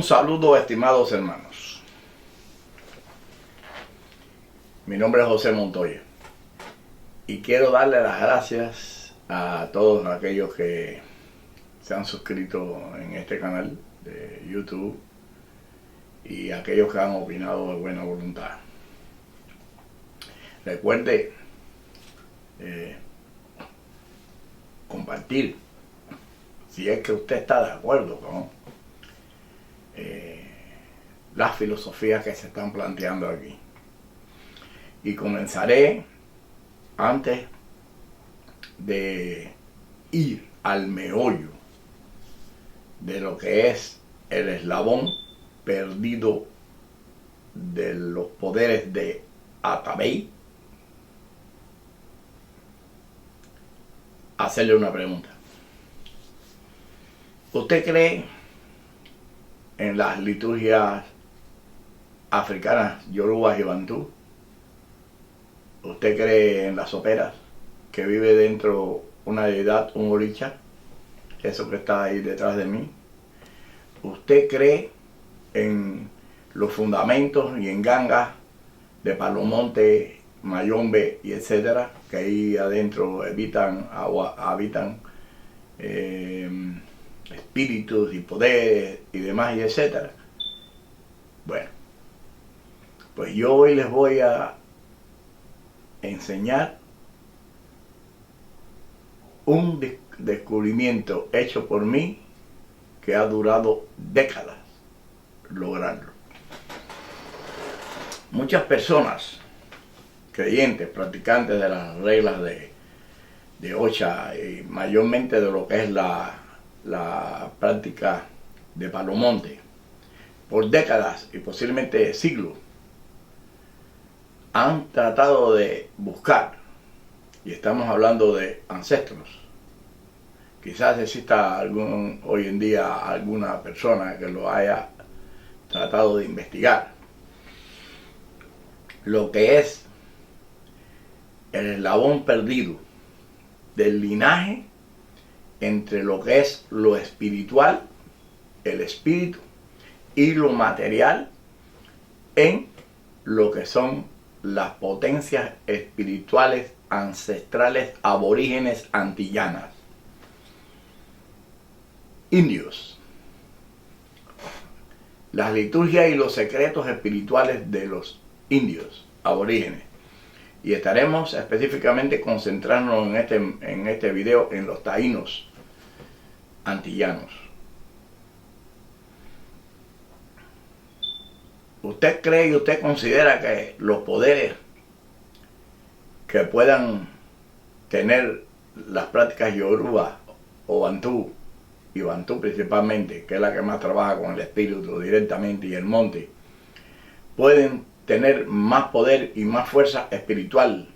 Un saludo, estimados hermanos. Mi nombre es José Montoya y quiero darle las gracias a todos aquellos que se han suscrito en este canal de YouTube y a aquellos que han opinado de buena voluntad. Recuerde compartir si es que usted está de acuerdo con las filosofías que se están planteando aquí. Y comenzaré, antes de ir al meollo de lo que es el eslabón perdido de los poderes de Atabey, hacerle una pregunta. ¿Usted cree en las liturgias africanas, yorubas y bantú? ¿Usted cree en las óperas, que vive dentro una deidad, un oricha? Eso que está ahí detrás de mí. ¿Usted cree en los fundamentos y en gangas de Palomonte, Mayombe y etcétera, que ahí adentro habitan espíritus y poderes y demás y etcétera? Bueno, pues yo hoy les voy a enseñar un descubrimiento hecho por mí que ha durado décadas lograrlo. Muchas personas, creyentes, practicantes de las reglas de Ocha y mayormente de lo que es la práctica de Palomonte, por décadas y posiblemente siglos, han tratado de buscar, y estamos hablando de ancestros. Quizás exista hoy en día alguna persona que lo haya tratado de investigar. Lo que es el eslabón perdido del linaje entre lo que es lo espiritual, el espíritu, y lo material en lo que son las potencias espirituales ancestrales aborígenes antillanas. Indios. Las liturgias y los secretos espirituales de los indios aborígenes. Y estaremos específicamente concentrándonos en este video en los taínos antillanos. ¿Usted cree y usted considera que los poderes que puedan tener las prácticas yoruba o bantú, y bantú principalmente, que es la que más trabaja con el espíritu directamente, y el monte, pueden tener más poder y más fuerza espiritual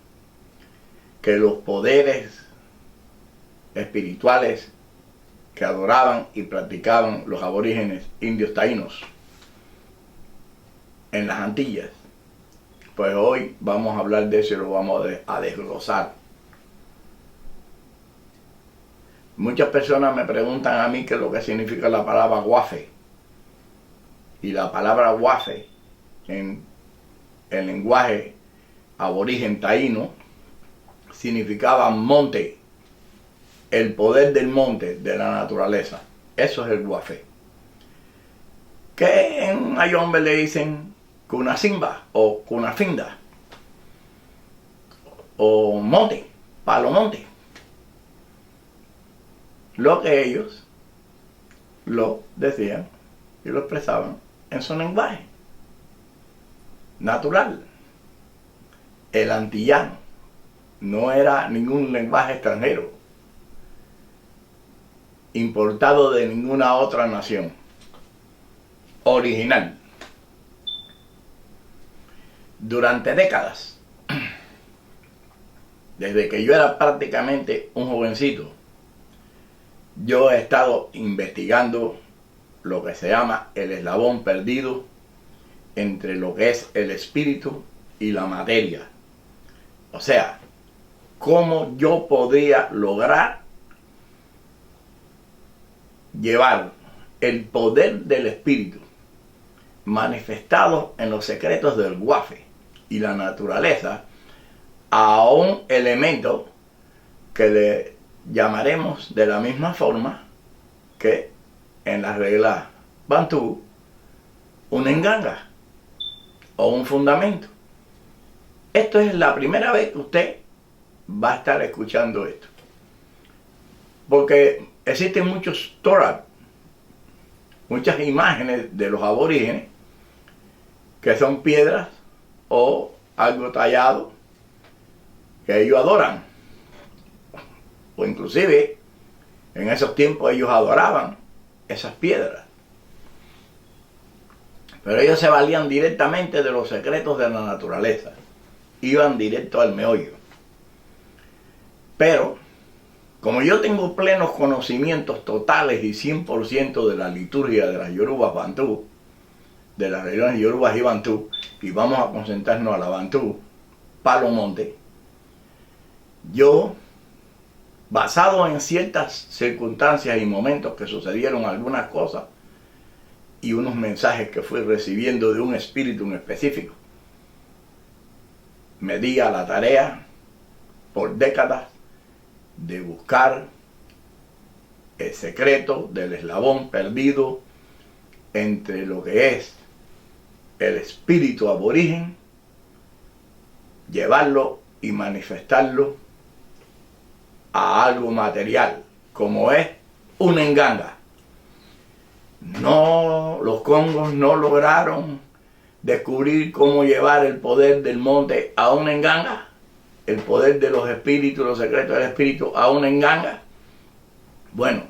que los poderes espirituales que adoraban y practicaban los aborígenes indios taínos en las Antillas? Pues hoy vamos a hablar de eso y lo vamos a desglosar. Muchas personas me preguntan a mí qué es lo que significa la palabra guafe. Y la palabra guafe en el lenguaje aborigen taíno significaba monte, el poder del monte, de la naturaleza. Eso es el guafe. Que en Mayombe le dicen cunasimba o cunafinda o monte, palomonte. Lo que ellos lo decían y lo expresaban en su lenguaje natural. El antillano no era ningún lenguaje extranjero importado de ninguna otra nación, original. Durante décadas, desde que yo era prácticamente un jovencito, yo he estado investigando lo que se llama el eslabón perdido entre lo que es el espíritu y la materia. O sea, cómo yo podría lograr llevar el poder del espíritu manifestados en los secretos del Guafe y la naturaleza a un elemento que le llamaremos de la misma forma que en la regla Bantú una enganga o un fundamento. Esto es la primera vez que usted va a estar escuchando esto, porque existen muchos Torah, muchas imágenes de los aborígenes que son piedras o algo tallado que ellos adoran, o inclusive en esos tiempos ellos adoraban esas piedras, pero ellos se valían directamente de los secretos de la naturaleza, iban directo al meollo. Pero como yo tengo plenos conocimientos totales y 100% de la liturgia de las Yorubas Bantú, de las religiones Yorubas y Bantú, y vamos a concentrarnos a la Bantú, Palo Monte, yo, basado en ciertas circunstancias y momentos que sucedieron algunas cosas y unos mensajes que fui recibiendo de un espíritu en específico, me di a la tarea por décadas de buscar el secreto del eslabón perdido entre lo que es el espíritu aborigen, llevarlo y manifestarlo a algo material, como es una enganga. No, los congos no lograron descubrir cómo llevar el poder del monte a una enganga, el poder de los espíritus, los secretos del espíritu a una enganga. Bueno,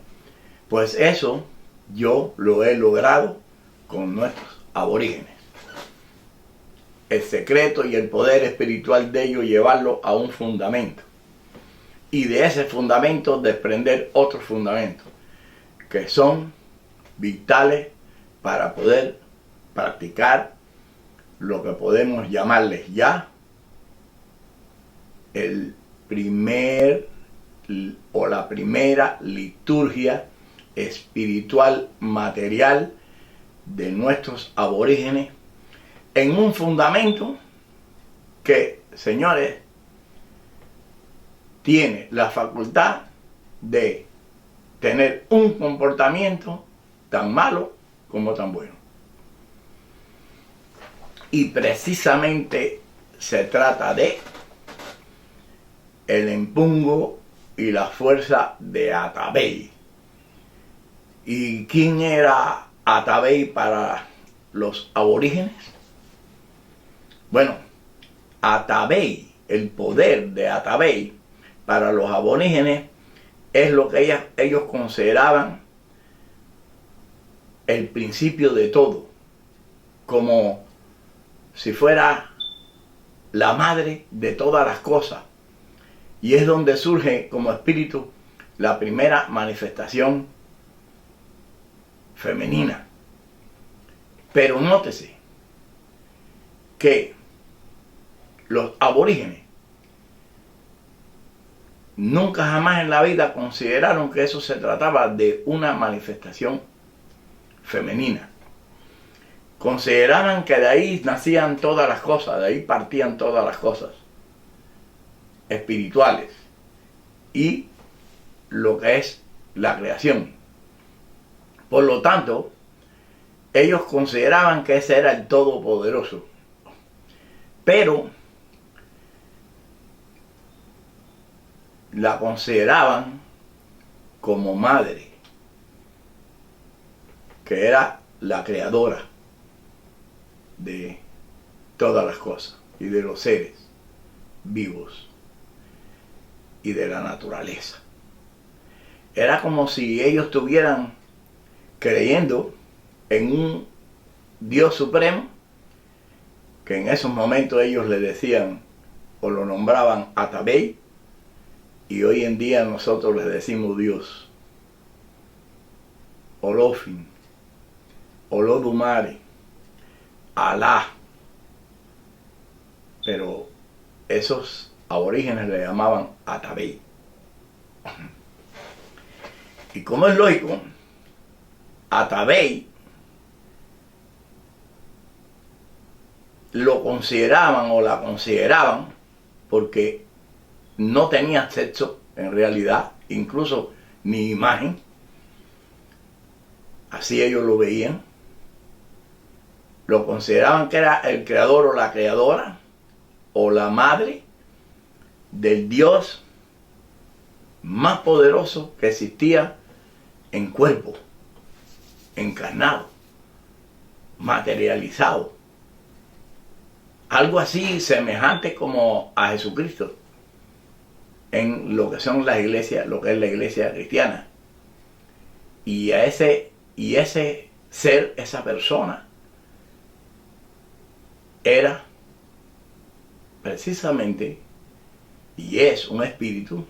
pues eso yo lo he logrado con nuestros aborígenes. El secreto y el poder espiritual de ellos, llevarlo a un fundamento. Y de ese fundamento desprender otros fundamentos que son vitales para poder practicar lo que podemos llamarles ya el primer o la primera liturgia espiritual material de nuestros aborígenes, en un fundamento que, señores, tiene la facultad de tener un comportamiento tan malo como tan bueno. Y precisamente se trata de el empungo y la fuerza de Atabey. ¿Y quién era Atabey para los aborígenes? Bueno, Atabey, el poder de Atabey para los aborígenes es lo que ellos consideraban el principio de todo, como si fuera la madre de todas las cosas, y es donde surge como espíritu la primera manifestación femenina. Pero nótese que los aborígenes nunca jamás en la vida consideraron que eso se trataba de una manifestación femenina. Consideraban que de ahí nacían todas las cosas, de ahí partían todas las cosas espirituales y lo que es la creación. Por lo tanto, ellos consideraban que ese era el Todopoderoso, pero la consideraban como madre, que era la creadora de todas las cosas y de los seres vivos y de la naturaleza. Era como si ellos estuvieran creyendo en un Dios supremo, que en esos momentos ellos le decían o lo nombraban Atabey, y hoy en día nosotros les decimos Dios, Olofin, Olodumare, Alá. Pero esos aborígenes le llamaban Atabey. Y como es lógico, Atabey lo consideraban o la consideraban porque no tenía sexo en realidad, incluso ni imagen. Así ellos lo veían. Lo consideraban que era el creador o la creadora o la madre del Dios más poderoso que existía en cuerpo, encarnado, materializado. Algo así semejante como a Jesucristo en lo que son las iglesias, lo que es la iglesia cristiana. Y ese ser, esa persona, era precisamente y es un espíritu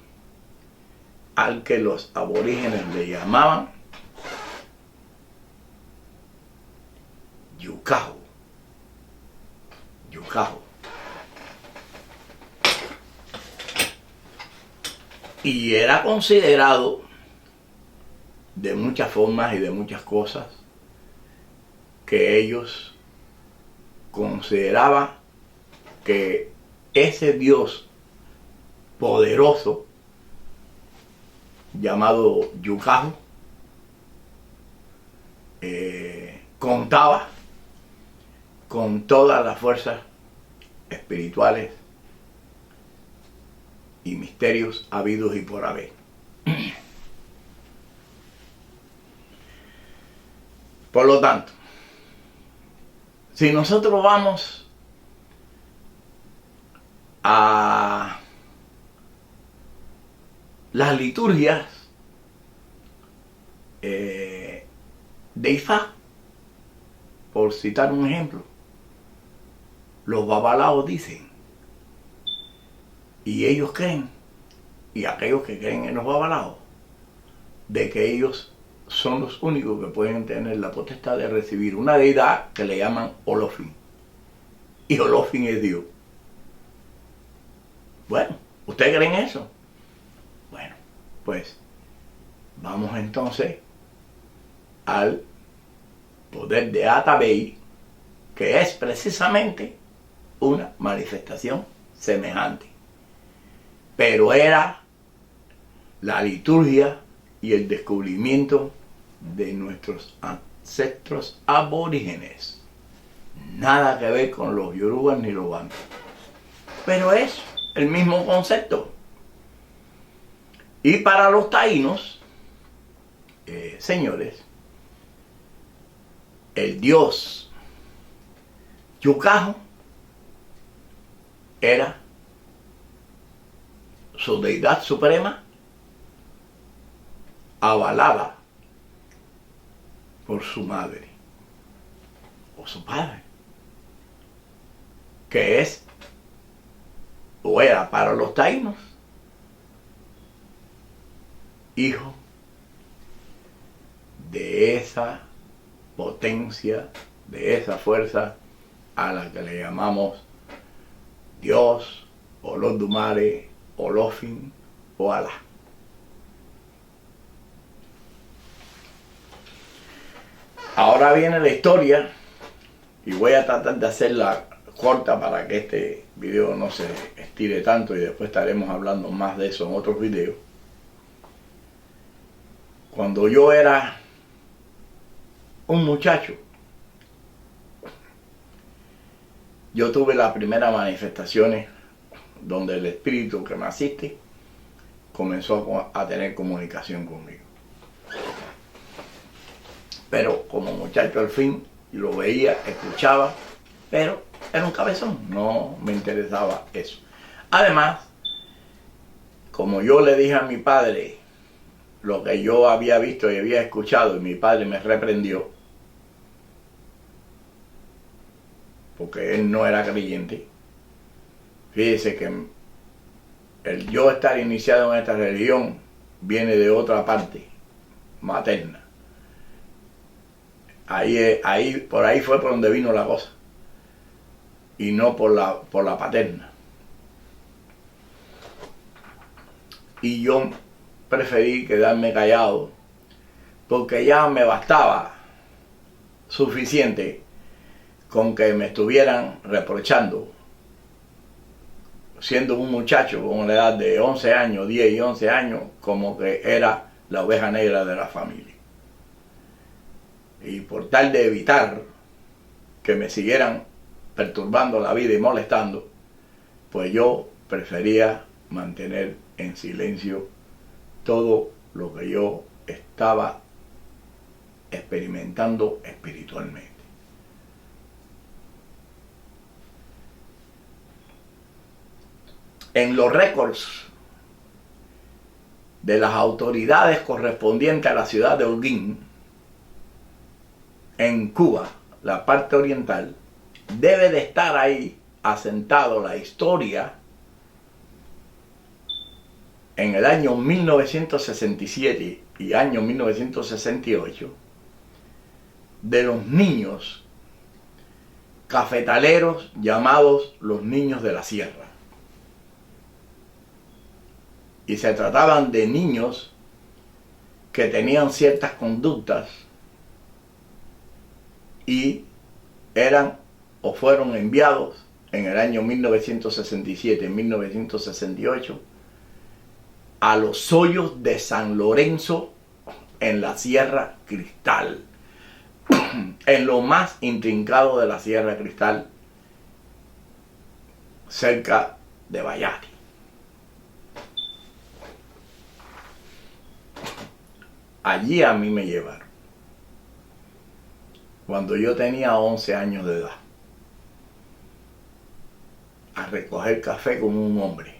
al que los aborígenes le llamaban Yucahu. Yucahu. Y era considerado de muchas formas y de muchas cosas que ellos consideraban que ese Dios poderoso llamado Yucahu contaba con todas las fuerzas espirituales y misterios habidos y por haber. Por lo tanto, si nosotros vamos a las liturgias de Ifá, por citar un ejemplo, los babalaos dicen, y ellos creen, y aquellos que creen en los babalaos, de que ellos son los únicos que pueden tener la potestad de recibir una deidad que le llaman Olofin. Y Olofin es Dios. Bueno, ¿ustedes creen eso? Bueno, pues vamos entonces al poder de Atabey, que es precisamente una manifestación semejante. Pero era la liturgia y el descubrimiento de nuestros ancestros aborígenes. Nada que ver con los yorubas ni los bantus. Pero es el mismo concepto. Y para los taínos, señores, el dios Yucahu era su deidad suprema, avalada por su madre o su padre, que es o era para los taínos hijo de esa potencia, de esa fuerza a la que le llamamos Dios, Olodumare, Olofin o Alá. Ahora viene la historia y voy a tratar de hacerla corta para que este video no se estire tanto y después estaremos hablando más de eso en otros videos. Cuando yo era un muchacho, yo tuve las primeras manifestaciones donde el espíritu que me asiste comenzó a tener comunicación conmigo. Pero como muchacho al fin lo veía, escuchaba, pero era un cabezón, no me interesaba eso. Además, como yo le dije a mi padre lo que yo había visto y había escuchado y mi padre me reprendió, porque él no era creyente. Fíjese que el yo estar iniciado en esta religión viene de otra parte, materna. Por ahí fue por donde vino la cosa, y no por la paterna. Y yo preferí quedarme callado, porque ya me bastaba suficiente con que me estuvieran reprochando, siendo un muchacho con la edad de 11 años, 10 y 11 años, como que era la oveja negra de la familia. Y por tal de evitar que me siguieran perturbando la vida y molestando, pues yo prefería mantener en silencio todo lo que yo estaba experimentando espiritualmente. En los récords de las autoridades correspondientes a la ciudad de Holguín, en Cuba, la parte oriental, debe de estar ahí asentado la historia en el año 1967 y año 1968 de los niños cafetaleros llamados los niños de la sierra. Y se trataban de niños que tenían ciertas conductas y eran o fueron enviados en el año 1967, 1968, a los hoyos de San Lorenzo en la Sierra Cristal, en lo más intrincado de la Sierra Cristal, cerca de Vallati. Allí a mí me llevaron, cuando yo tenía 11 años de edad, a recoger café como un hombre.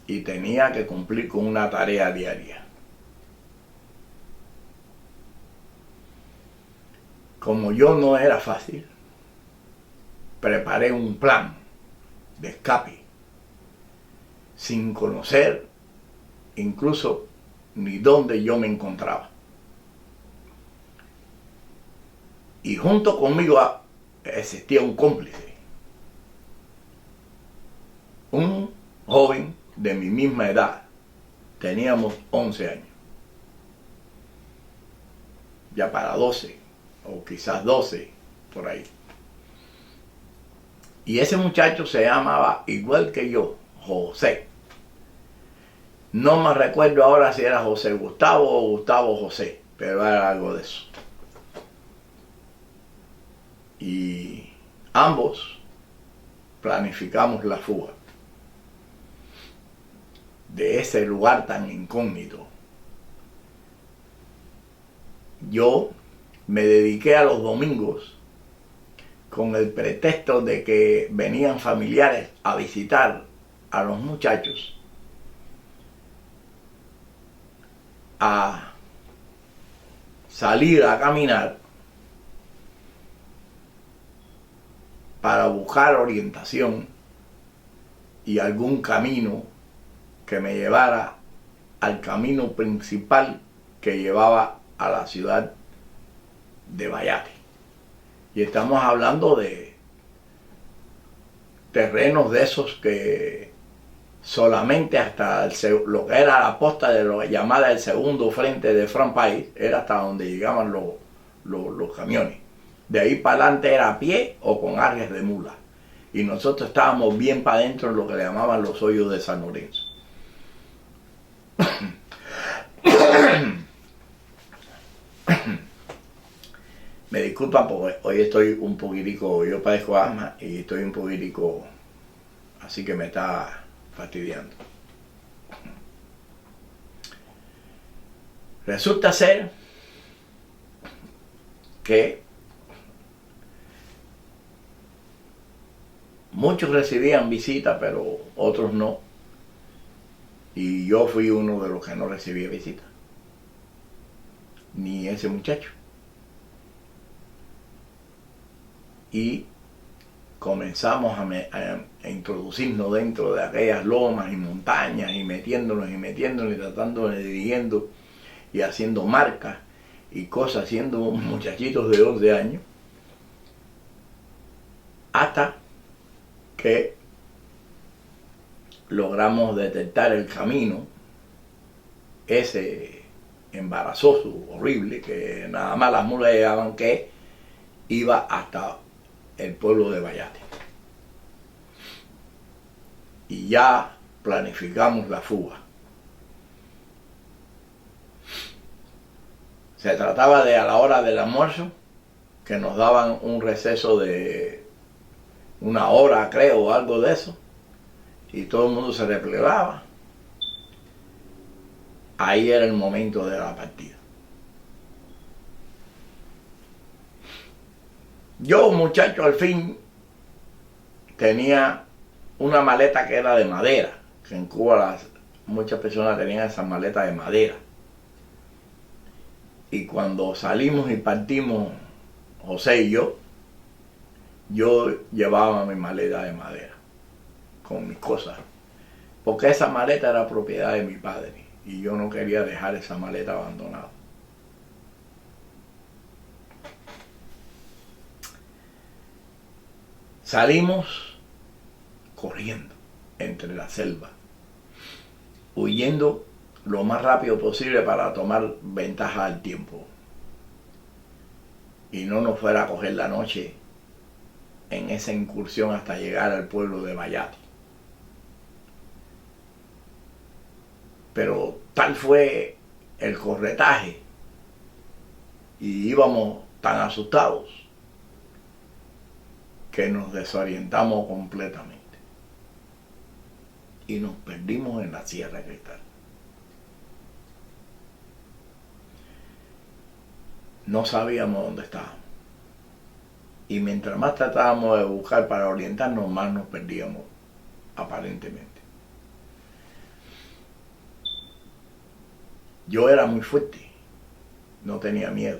Y tenía que cumplir con una tarea diaria. Como yo no era fácil, preparé un plan de escape, sin conocer incluso ni dónde yo me encontraba. Y junto conmigo existía un cómplice, un joven de mi misma edad. Teníamos 11 años, ya para 12 o quizás 12 por ahí. Y ese muchacho se llamaba igual que yo, José. No me recuerdo ahora si era José Gustavo o Gustavo José, pero era algo de eso. Y ambos planificamos la fuga de ese lugar tan incógnito. Yo me dediqué a los domingos, con el pretexto de que venían familiares a visitar a los muchachos, a salir a caminar para buscar orientación y algún camino que me llevara al camino principal que llevaba a la ciudad de Vallati. Y estamos hablando de terrenos de esos que solamente hasta lo que era la posta de lo que llamaba el segundo frente de Frank País, era hasta donde llegaban los camiones. De ahí para adelante era a pie o con arres de mula. Y nosotros estábamos bien para adentro en lo que le llamaban los hoyos de San Lorenzo. Me disculpan porque hoy estoy un poquitico, yo padezco asma y estoy un poquitico, así que me está fastidiando. Resulta ser que muchos recibían visita, pero otros no. Y yo fui uno de los que no recibía visita. Ni ese muchacho. Y comenzamos a introducirnos dentro de aquellas lomas y montañas y metiéndonos y tratando de dirigiendo y haciendo marcas y cosas, siendo muchachitos de 11 años, hasta que logramos detectar el camino ese embarazoso, horrible, que nada más las mulas llegaban que iba hasta el pueblo de Vallate. Y ya planificamos la fuga. Se trataba de a la hora del almuerzo, que nos daban un receso de 1 hora, creo, o algo de eso, y todo el mundo se replegaba. Ahí era el momento de la partida. Yo, muchacho, al fin tenía una maleta que era de madera, que en Cuba muchas personas tenían esas maletas de madera. Y cuando salimos y partimos, José y yo llevaba mi maleta de madera con mis cosas, porque esa maleta era propiedad de mi padre y yo no quería dejar esa maleta abandonada. Salimos corriendo entre la selva, huyendo lo más rápido posible para tomar ventaja del tiempo y no nos fuera a coger la noche en esa incursión hasta llegar al pueblo de Vallate. Pero tal fue el corretaje y íbamos tan asustados que nos desorientamos completamente y nos perdimos en la Sierra Cristal. No sabíamos dónde estábamos. Y mientras más tratábamos de buscar para orientarnos, más nos perdíamos, aparentemente. Yo era muy fuerte, no tenía miedo.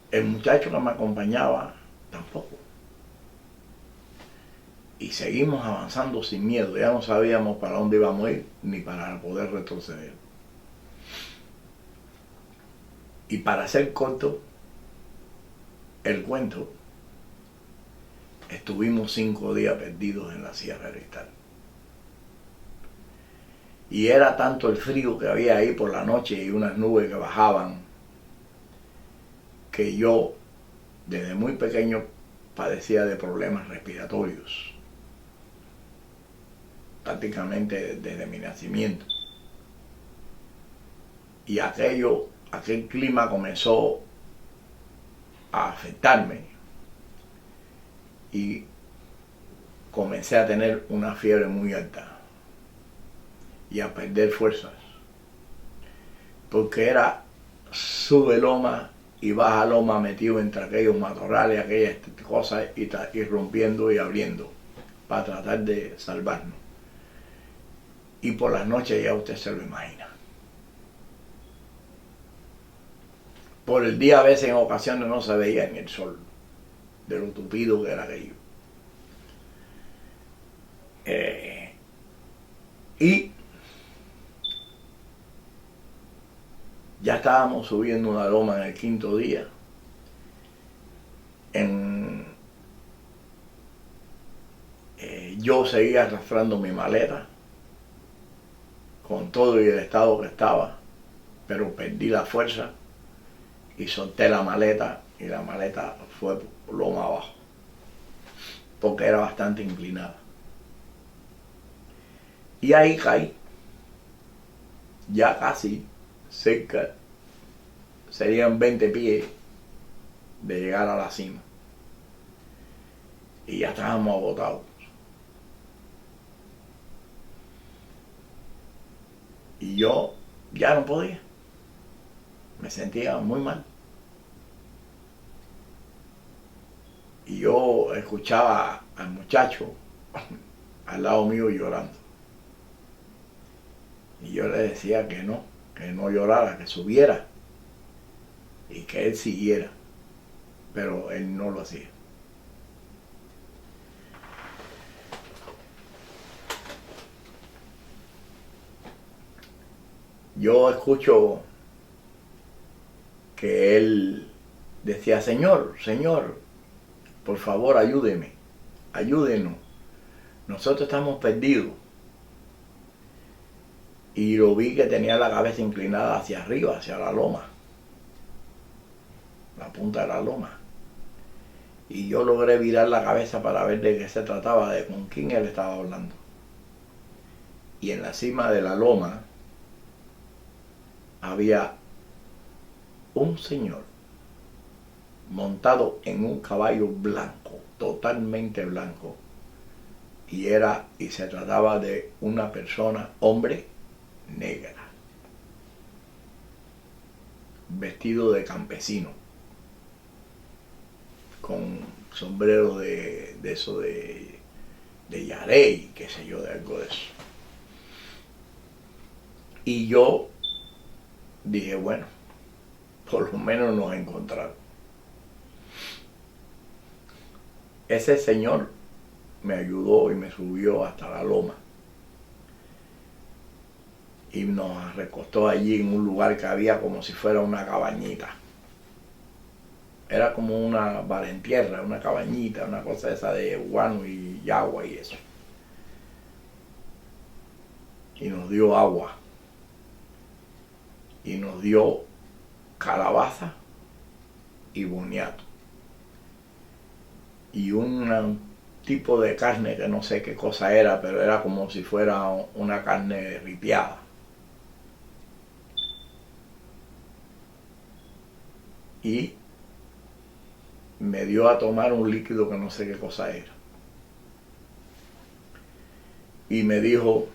El muchacho que me acompañaba, tampoco. Y seguimos avanzando sin miedo, ya no sabíamos para dónde íbamos a ir, ni para poder retroceder. Y para hacer corto el cuento, estuvimos 5 días perdidos en la Sierra Cristal. Y era tanto el frío que había ahí por la noche y unas nubes que bajaban, que yo desde muy pequeño padecía de problemas respiratorios, prácticamente desde mi nacimiento. Y aquel clima comenzó a afectarme y comencé a tener una fiebre muy alta y a perder fuerzas, porque era sube loma y baja loma metido entre aquellos matorrales, aquellas cosas, y rompiendo y abriendo para tratar de salvarnos. Y por las noches ya usted se lo imagina. Por el día a veces en ocasiones no se veía ni el sol, de lo tupido que era aquello. Y ya estábamos subiendo una loma en el 5.º día. Yo seguía arrastrando mi maleta, con todo y el estado que estaba, pero perdí la fuerza y solté la maleta y la maleta fue loma abajo, porque era bastante inclinada. Y ahí caí, ya casi cerca, serían 20 pies de llegar a la cima. Y ya estábamos agotados. Y yo ya no podía. Me sentía muy mal. Y yo escuchaba al muchacho al lado mío llorando. Y yo le decía que no llorara, que subiera y que él siguiera. Pero él no lo hacía. Yo escucho que él decía: Señor, Señor, por favor ayúdeme, ayúdenos, nosotros estamos perdidos. Y lo vi que tenía la cabeza inclinada hacia arriba, hacia la loma. la punta de la loma. Y yo logré virar la cabeza para ver de qué se trataba, de con quién él estaba hablando. Y en la cima de la loma había un señor montado en un caballo blanco, totalmente blanco. Y se trataba de una persona, hombre, negra, vestido de campesino, con sombrero de eso de yarey, qué sé yo, de algo de eso. Y yo dije, bueno, por lo menos nos encontraron. Ese señor me ayudó y me subió hasta la loma. Y nos recostó allí en un lugar que había como si fuera una cabañita. Era como una valentierra, una cabañita, una cosa esa de guano y agua y eso. Y nos dio agua. Y nos dio calabaza y boniato. Y un tipo de carne que no sé qué cosa era, pero era como si fuera una carne ripiada. Y me dio a tomar un líquido que no sé qué cosa era. Y me dijo,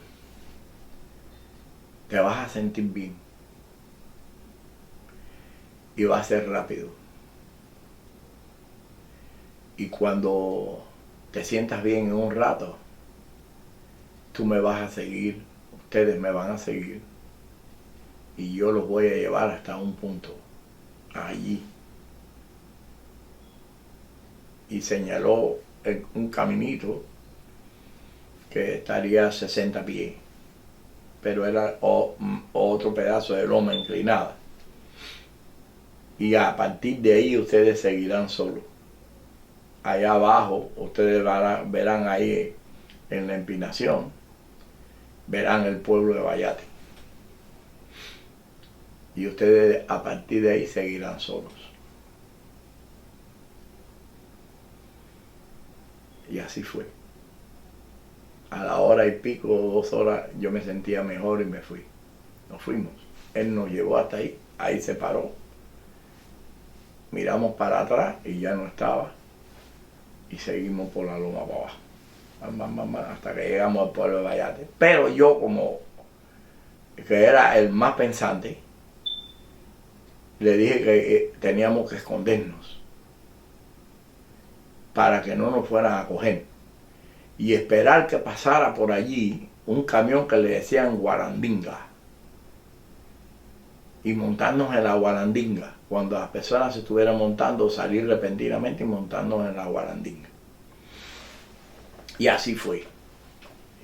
te vas a sentir bien. Y va a ser rápido. Y cuando te sientas bien en un rato, tú me vas a seguir, ustedes me van a seguir. Y yo los voy a llevar hasta un punto, allí. Y señaló un caminito que estaría a 60 pies, pero era otro pedazo de loma inclinada. Y a partir de ahí ustedes seguirán solos. Allá abajo ustedes verán ahí en la empinación, verán el pueblo de Vallate. Y ustedes a partir de ahí seguirán solos. Y así fue. A la hora y pico, 2 horas, yo me sentía mejor y me fui. Nos fuimos. Él nos llevó hasta ahí. Ahí se paró. Miramos para atrás y ya no estaba. Y seguimos por la loma para abajo. Hasta que llegamos al pueblo de Vallate. Pero yo, como que era el más pensante, le dije que teníamos que escondernos para que no nos fueran a coger y esperar que pasara por allí un camión que le decían guarandinga y montarnos en la guarandinga. Cuando las personas se estuvieran montando, salir repentinamente y montarnos en la guarandinga. Y así fue.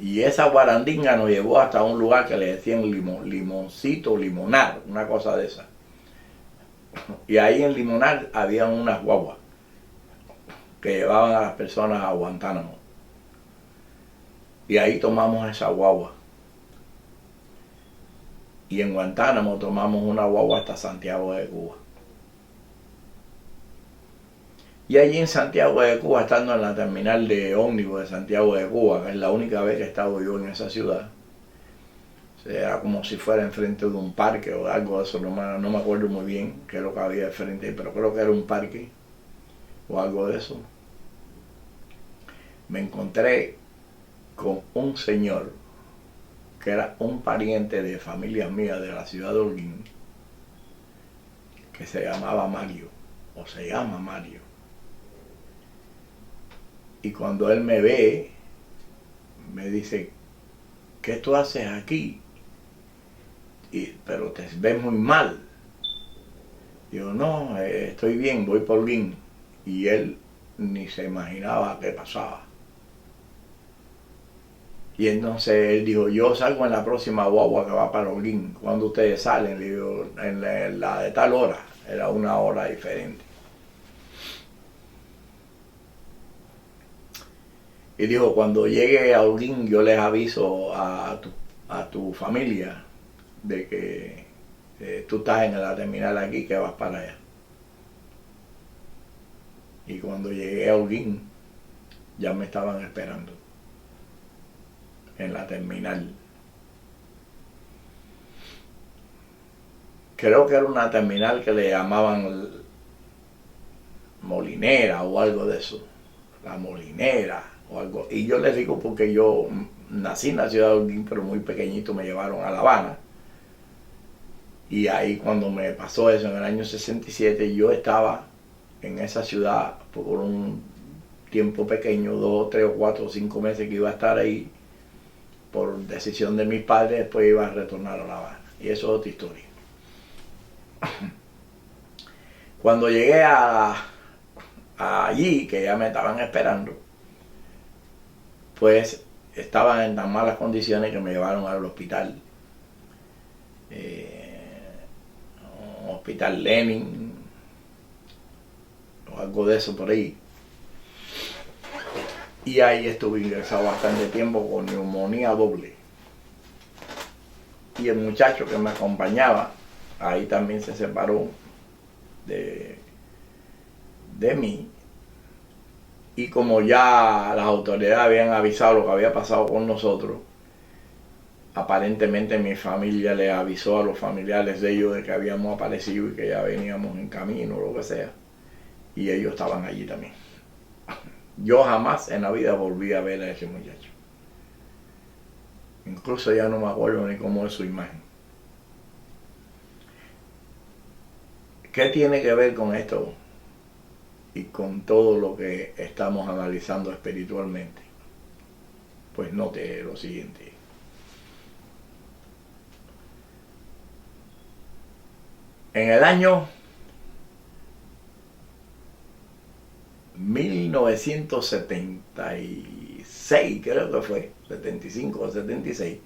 Y esa guarandinga nos llevó hasta un lugar que le decían limoncito, limonar, una cosa de esa. Y ahí en Limonar había unas guaguas que llevaban a las personas a Guantánamo. Y ahí tomamos esa guagua. Y en Guantánamo tomamos una guagua hasta Santiago de Cuba. Y allí en Santiago de Cuba, estando en la terminal de ómnibus de Santiago de Cuba, que es la única vez que he estado yo en esa ciudad, era como si fuera enfrente de un parque o algo de eso, no me acuerdo muy bien qué es lo que había enfrente, pero creo que era un parque o algo de eso. Me encontré con un señor que era un pariente de familias mías de la ciudad de Holguín, que se llamaba Mario, o se llama Mario. Y cuando él me ve, me dice, ¿qué tú haces aquí? Pero te ves muy mal. Digo, no, estoy bien, voy por Holguín. Y él ni se imaginaba qué pasaba. Y entonces él dijo, yo salgo en la próxima guagua que va para Holguín. ¿Cuándo ustedes salen? Le digo, en la de tal hora. Era una hora diferente. Y dijo, cuando llegue a Holguín yo les aviso a tu familia de que tú estás en la terminal aquí, que vas para allá. Y cuando llegué a Holguín, ya me estaban esperando en la terminal. Creo que era una terminal que le llamaban Molinera o algo de eso. La Molinera o algo. Y yo les digo porque yo nací en la ciudad de Holguín, pero muy pequeñito me llevaron a La Habana. Y ahí cuando me pasó eso en el año 67, yo estaba en esa ciudad por un tiempo pequeño, 2, 3, 4, 5 meses que iba a estar ahí. Por decisión de mis padres, después iba a retornar a La Habana. Y eso es otra historia. Cuando llegué allí, que ya me estaban esperando, pues estaban en tan malas condiciones que me llevaron al hospital. Un hospital Lenin, o algo de eso por ahí. Y ahí estuve ingresado bastante tiempo con neumonía doble. Y el muchacho que me acompañaba, ahí también se separó de mí. Y como ya las autoridades habían avisado lo que había pasado con nosotros, aparentemente mi familia le avisó a los familiares de ellos de que habíamos aparecido y que ya veníamos en camino o lo que sea. Y ellos estaban allí también. Yo jamás en la vida volví a ver a ese muchacho. Incluso ya no me acuerdo ni cómo es su imagen. ¿Qué tiene que ver con esto y con todo lo que estamos analizando espiritualmente? Pues note lo siguiente. En el año 1976, creo que fue, 75 o 76,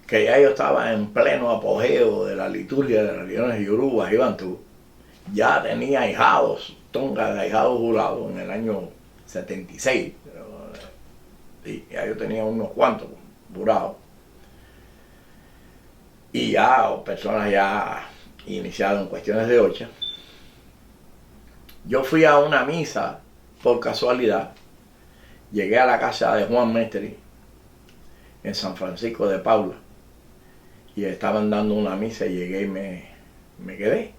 que ya yo estaba en pleno apogeo de la liturgia de las religiones yorubas y bantú, ya tenía ahijados, tonga de ahijados jurados en el año 76, y ya yo tenía unos cuantos jurados, y ya personas ya iniciadas en cuestiones de ocha. Yo fui a una misa por casualidad, llegué a la casa de Juan Mestre en San Francisco de Paula y estaban dando una misa y llegué y me quedé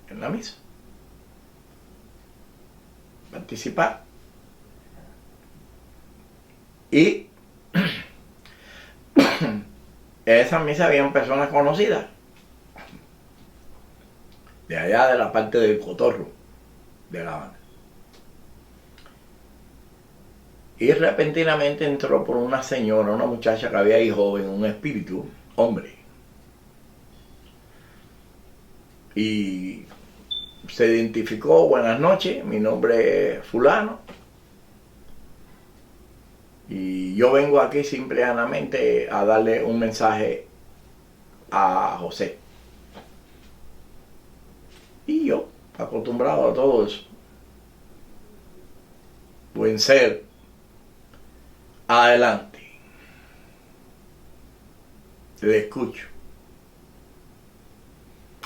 en la misa, participar. Y en esa misa habían personas conocidas de allá de la parte del Cotorro de La Habana. Y repentinamente entró por una señora, una muchacha que había ahí joven, un espíritu, hombre. Y se identificó: buenas noches, mi nombre es fulano. Y yo vengo aquí simplemente a darle un mensaje a José. Y yo, acostumbrado a todo eso, buen ser, adelante, le escucho.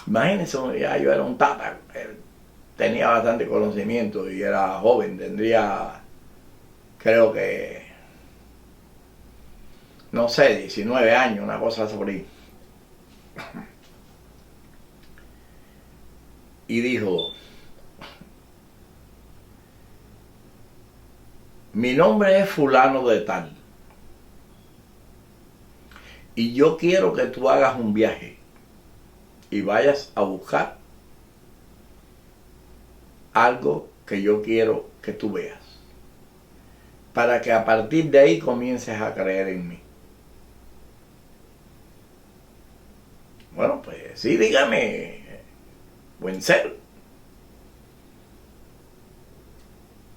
Imagínense, ya yo era un tata, tenía bastante conocimiento y era joven, tendría, creo que, no sé, 19 años, una cosa sobre ahí. Y dijo: mi nombre es fulano de tal y yo quiero que tú hagas un viaje y vayas a buscar algo que yo quiero que tú veas, para que a partir de ahí comiences a creer en mí. Bueno, pues sí, dígame, buen ser.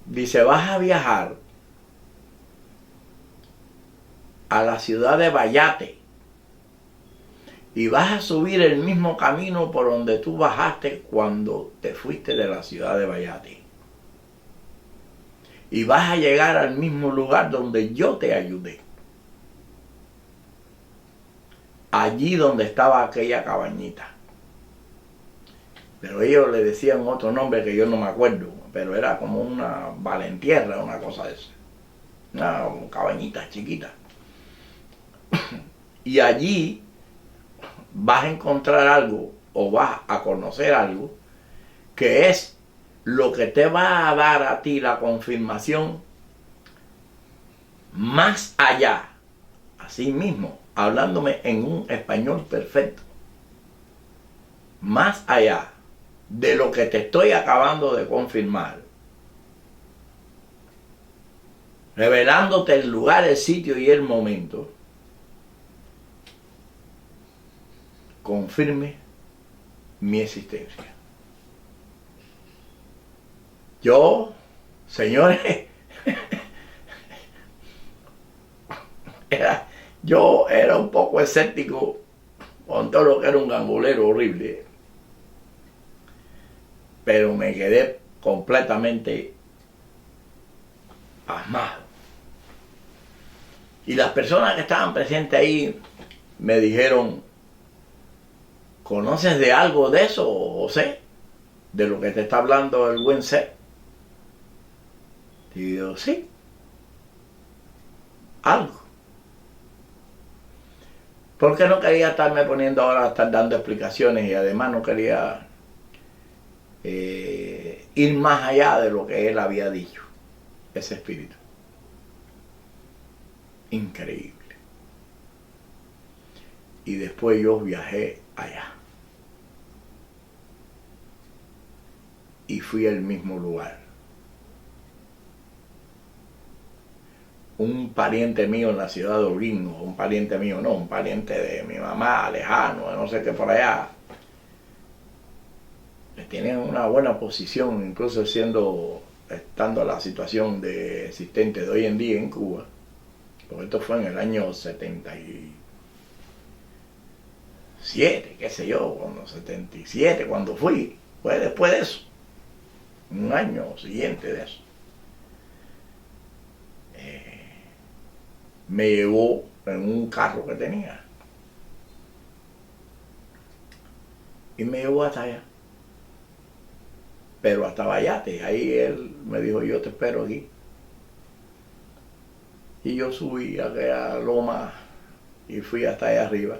Dice: vas a viajar a la ciudad de Vallate y vas a subir el mismo camino por donde tú bajaste cuando te fuiste de la ciudad de Vallate. Y vas a llegar al mismo lugar donde yo te ayudé. Allí donde estaba aquella cabañita. pero ellos le decían otro nombre que yo no me acuerdo, pero era como una valentierra, una cosa de esa, una cabañita chiquita. Y allí vas a encontrar algo o vas a conocer algo que es lo que te va a dar a ti la confirmación más allá, así mismo, hablándome en un español perfecto, más allá de lo que te estoy acabando de confirmar, revelándote el lugar, el sitio y el momento, confirme mi existencia. Yo, señores, yo era un poco escéptico con todo lo que era un gangolero horrible, pero me quedé completamente pasmado. Y las personas que estaban presentes ahí me dijeron, ¿conoces de algo de eso, José? De lo que te está hablando el buen ser. Y yo, sí, algo. Porque no quería estarme poniendo ahora a estar dando explicaciones y además no quería ir más allá de lo que él había dicho, ese espíritu. Increíble. Y después yo viajé allá. Y fui al mismo lugar. Un pariente mío en la ciudad de Holguín, un pariente mío no, un pariente de mi mamá, lejano, no sé qué por allá, tienen una buena posición, incluso estando la situación existente de hoy en día en Cuba, porque esto fue en el año 77, qué sé yo, cuando 77, cuando fui, fue después de eso, un año siguiente de eso. Me llevó en un carro que tenía y me llevó hasta allá, pero hasta Vallate. Ahí él me dijo, yo te espero aquí. Y yo subí a aquella loma y fui hasta allá arriba.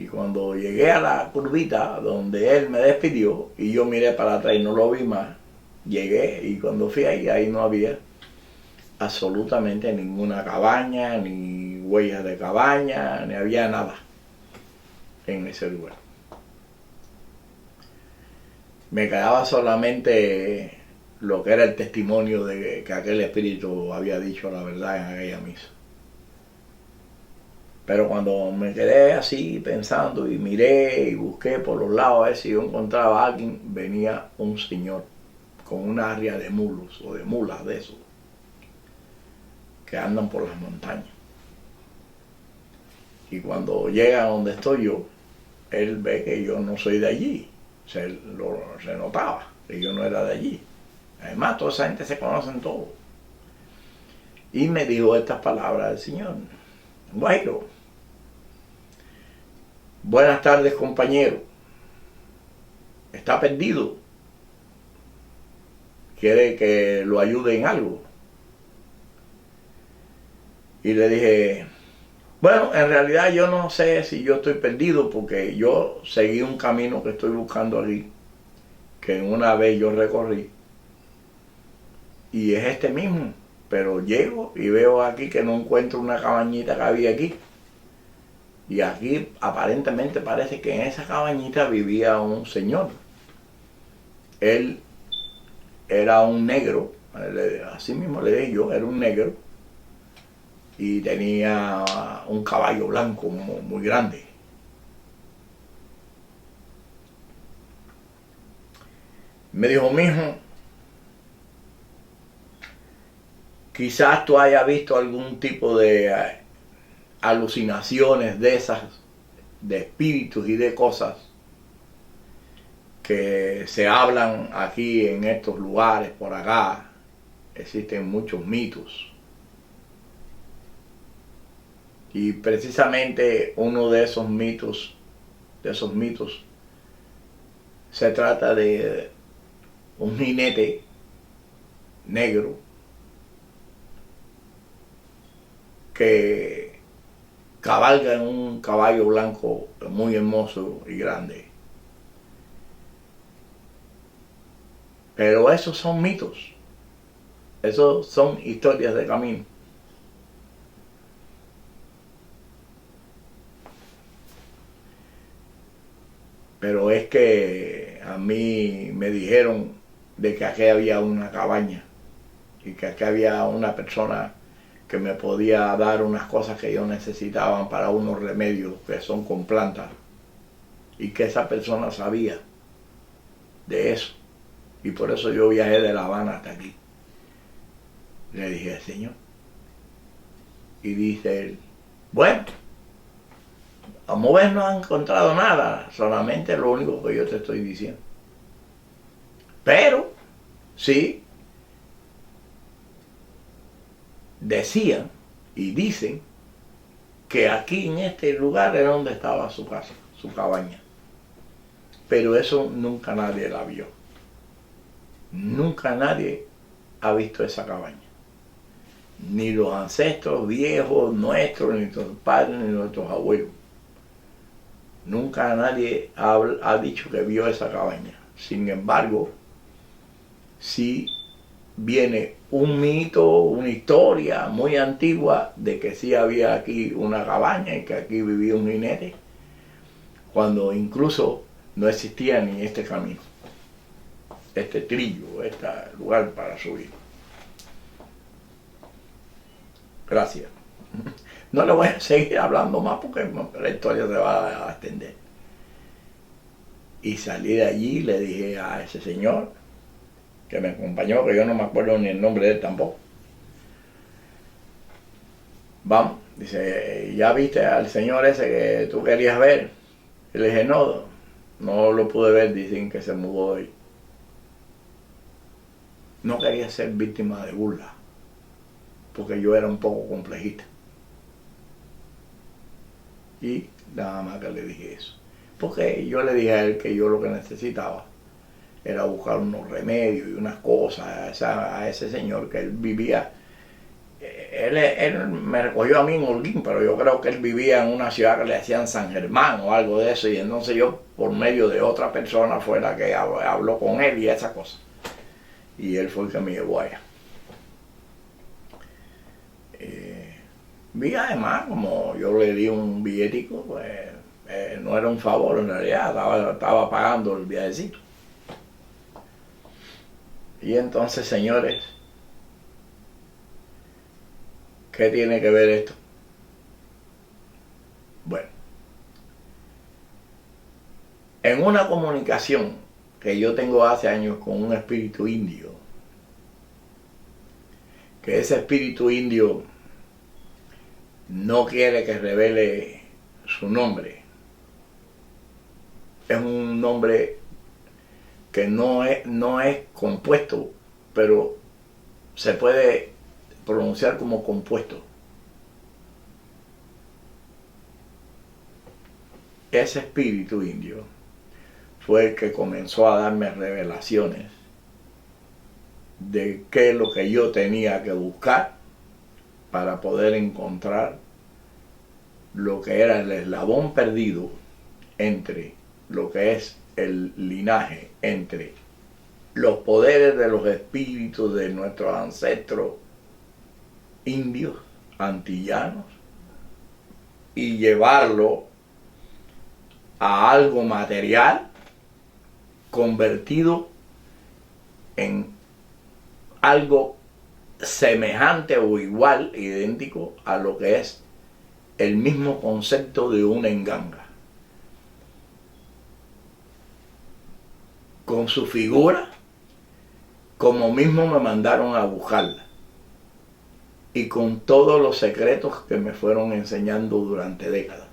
Y cuando llegué a la curvita donde él me despidió y yo miré para atrás y no lo vi más, llegué y cuando fui ahí no había absolutamente ninguna cabaña, ni huellas de cabaña, ni había nada en ese lugar. Me quedaba solamente lo que era el testimonio de que aquel espíritu había dicho la verdad en aquella misa. Pero cuando me quedé así pensando y miré y busqué por los lados a ver si yo encontraba a alguien, venía un señor con una área de mulos o de mulas de eso, que andan por las montañas. Y cuando llega a donde estoy yo, él ve que yo no soy de allí. Se notaba que yo no era de allí. Además, toda esa gente se conocen todos. Y me dijo estas palabras del Señor: Guairo, buenas tardes, compañero. Está perdido. ¿Quiere que lo ayude en algo? Y le dije, bueno, en realidad yo no sé si yo estoy perdido, porque yo seguí un camino que estoy buscando aquí, que una vez yo recorrí, y es este mismo, pero llego y veo aquí que no encuentro una cabañita que había aquí. Y aquí aparentemente parece que en esa cabañita vivía un señor. Él era un negro, así mismo le dije yo, era un negro, y tenía un caballo blanco muy grande. Me dijo, mijo, quizás tú hayas visto algún tipo de alucinaciones de esas, de espíritus y de cosas que se hablan aquí en estos lugares, por acá. Existen muchos mitos. Y precisamente uno de esos mitos Se trata de un jinete negro que cabalga en un caballo blanco muy hermoso y grande. Pero esos son mitos, esos son historias de camino. Pero es que a mí me dijeron de que aquí había una cabaña y que aquí había una persona que me podía dar unas cosas que yo necesitaba para unos remedios que son con plantas, y que esa persona sabía de eso, y por eso yo viajé de La Habana hasta aquí. Le dije, Señor, y dice él, bueno, a mover no han encontrado nada, solamente lo único que yo te estoy diciendo. Pero sí decían y dicen que aquí en este lugar era donde estaba su casa, su cabaña. Pero eso nunca nadie la vio. Nunca nadie ha visto esa cabaña. Ni los ancestros viejos nuestros, ni nuestros padres, ni nuestros abuelos. Nunca nadie ha dicho que vio esa cabaña. Sin embargo, sí viene un mito, una historia muy antigua de que sí había aquí una cabaña y que aquí vivía un jinete, cuando incluso no existía ni este camino, este trillo, este lugar para subir. Gracias. No le voy a seguir hablando más porque la historia se va a extender. Y salí de allí y le dije a ese señor que me acompañó, que yo no me acuerdo ni el nombre de él tampoco. Vamos, dice, ¿ya viste al señor ese que tú querías ver? Y le dije, no lo pude ver, dicen que se mudó hoy. No quería ser víctima de burla, porque yo era un poco complejista. Y nada más que le dije eso. Porque yo le dije a él que yo lo que necesitaba era buscar unos remedios y unas cosas a ese señor que él vivía. Él me recogió a mí en Holguín, pero yo creo que él vivía en una ciudad que le decían San Germán o algo de eso, y entonces yo por medio de otra persona fue la que habló con él y esa cosa. Y él fue el que me llevó allá. Vi además, como yo le di un billetico, pues no era un favor en realidad, estaba pagando el viajecito. Y entonces, señores, ¿qué tiene que ver esto? Bueno, en una comunicación que yo tengo hace años con un espíritu indio, que ese espíritu indio no quiere que revele su nombre. Es un nombre que no es compuesto, pero se puede pronunciar como compuesto. Ese espíritu indio fue el que comenzó a darme revelaciones de qué es lo que yo tenía que buscar para poder encontrar lo que era el eslabón perdido entre lo que es el linaje, entre los poderes de los espíritus de nuestros ancestros indios, antillanos, y llevarlo a algo material convertido en algo semejante o igual, idéntico a lo que es el mismo concepto de una enganga, con su figura, como mismo me mandaron a buscarla, y con todos los secretos que me fueron enseñando durante décadas.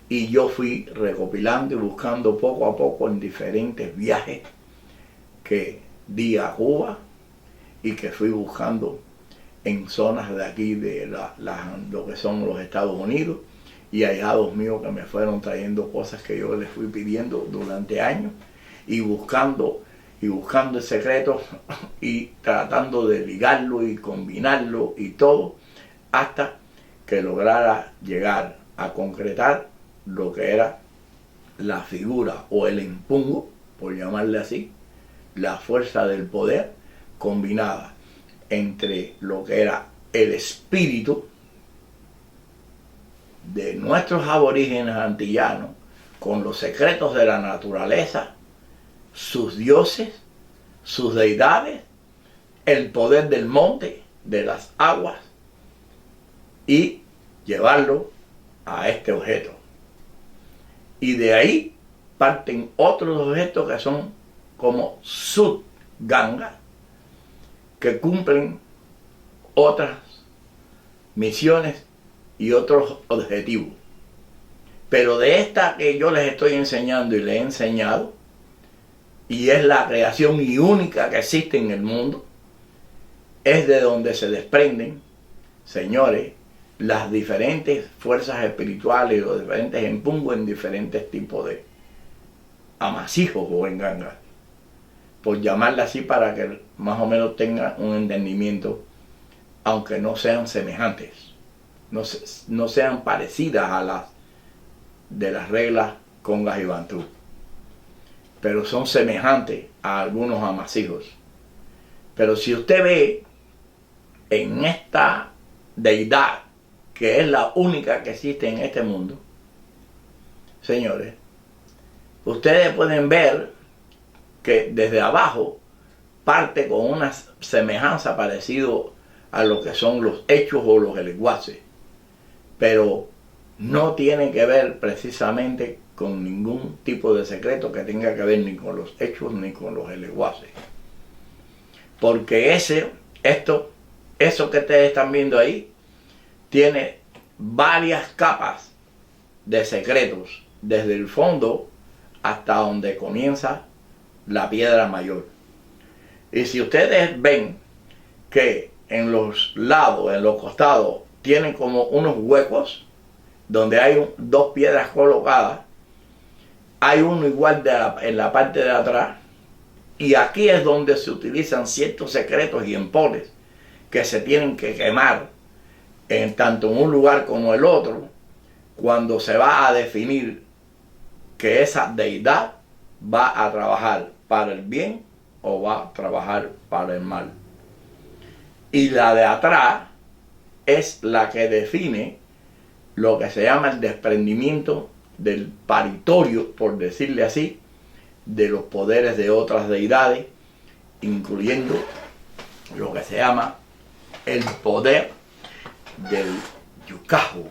Y yo fui recopilando y buscando poco a poco en diferentes viajes que di a Cuba y que fui buscando en zonas de aquí, de lo que son los Estados Unidos, y allegados míos que me fueron trayendo cosas que yo les fui pidiendo durante años, y buscando el secreto y tratando de ligarlo y combinarlo y todo hasta que lograra llegar a concretar lo que era la figura o el empungo, por llamarle así, la fuerza del poder combinada entre lo que era el espíritu de nuestros aborígenes antillanos con los secretos de la naturaleza, sus dioses, sus deidades, el poder del monte, de las aguas, y llevarlo a este objeto. Y de ahí parten otros objetos que son como subgangas, que cumplen otras misiones y otros objetivos. Pero de esta que yo les estoy enseñando y les he enseñado, y es la creación y única que existe en el mundo, es de donde se desprenden, señores, las diferentes fuerzas espirituales, los diferentes empungos en diferentes tipos de amasijos o engangas, por llamarla así, para que más o menos tengan un entendimiento, aunque no sean semejantes, no sean parecidas a las de las reglas congas y bantú, pero son semejantes a algunos amasijos. Pero si usted ve en esta deidad, que es la única que existe en este mundo, señores, ustedes pueden ver que desde abajo parte con una semejanza parecido a lo que son los hechos o los eleguaces, pero no tiene que ver precisamente con ningún tipo de secreto que tenga que ver ni con los hechos ni con los eleguaces, porque eso que ustedes están viendo ahí tiene varias capas de secretos, desde el fondo hasta donde comienza la piedra mayor. Y si ustedes ven que en los lados, en los costados, tienen como unos huecos donde hay dos piedras colocadas, hay uno igual en la parte de atrás, y aquí es donde se utilizan ciertos secretos y empoles que se tienen que quemar tanto en un lugar como el otro, cuando se va a definir que esa deidad va a trabajar para el bien o va a trabajar para el mal. Y la de atrás es la que define lo que se llama el desprendimiento del paritorio, por decirle así, de los poderes de otras deidades, incluyendo lo que se llama el poder del yucahu,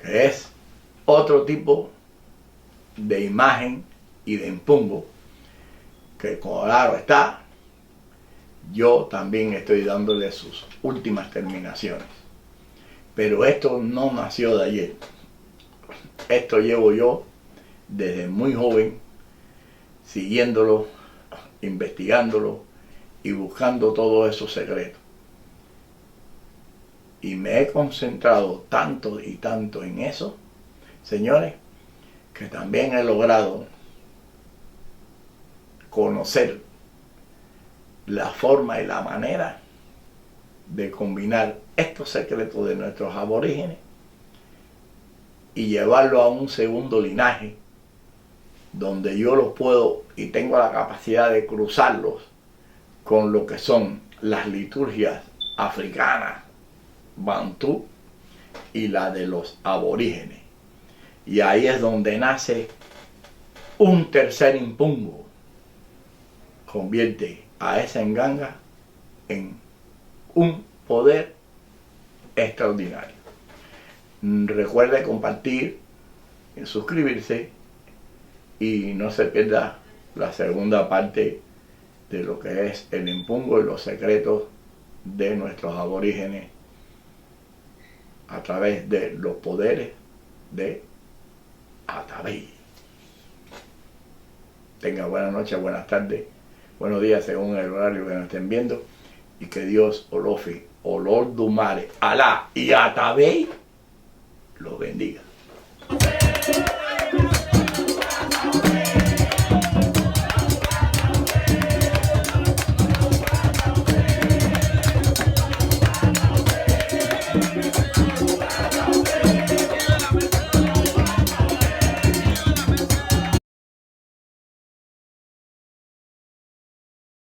que es otro tipo de imagen y de empungo que, claro está, yo también estoy dándole sus últimas terminaciones. Pero esto no nació de ayer. Esto llevo yo desde muy joven siguiéndolo, investigándolo y buscando todos esos secretos. Y me he concentrado tanto y tanto en eso, señores, que también he logrado conocer la forma y la manera de combinar estos secretos de nuestros aborígenes y llevarlo a un segundo linaje donde yo los puedo y tengo la capacidad de cruzarlos con lo que son las liturgias africanas, bantú y la de los aborígenes. Y ahí es donde nace un tercer impungo, convierte a esa enganga en un poder extraordinario. Recuerde compartir, suscribirse y no se pierda la segunda parte de lo que es el impungo y los secretos de nuestros aborígenes a través de los poderes de Atabey. Tenga buenas noches, buenas tardes, buenos días según el horario que nos estén viendo, y que Dios Olofi, Olordumare, Alá y Atabey los bendiga.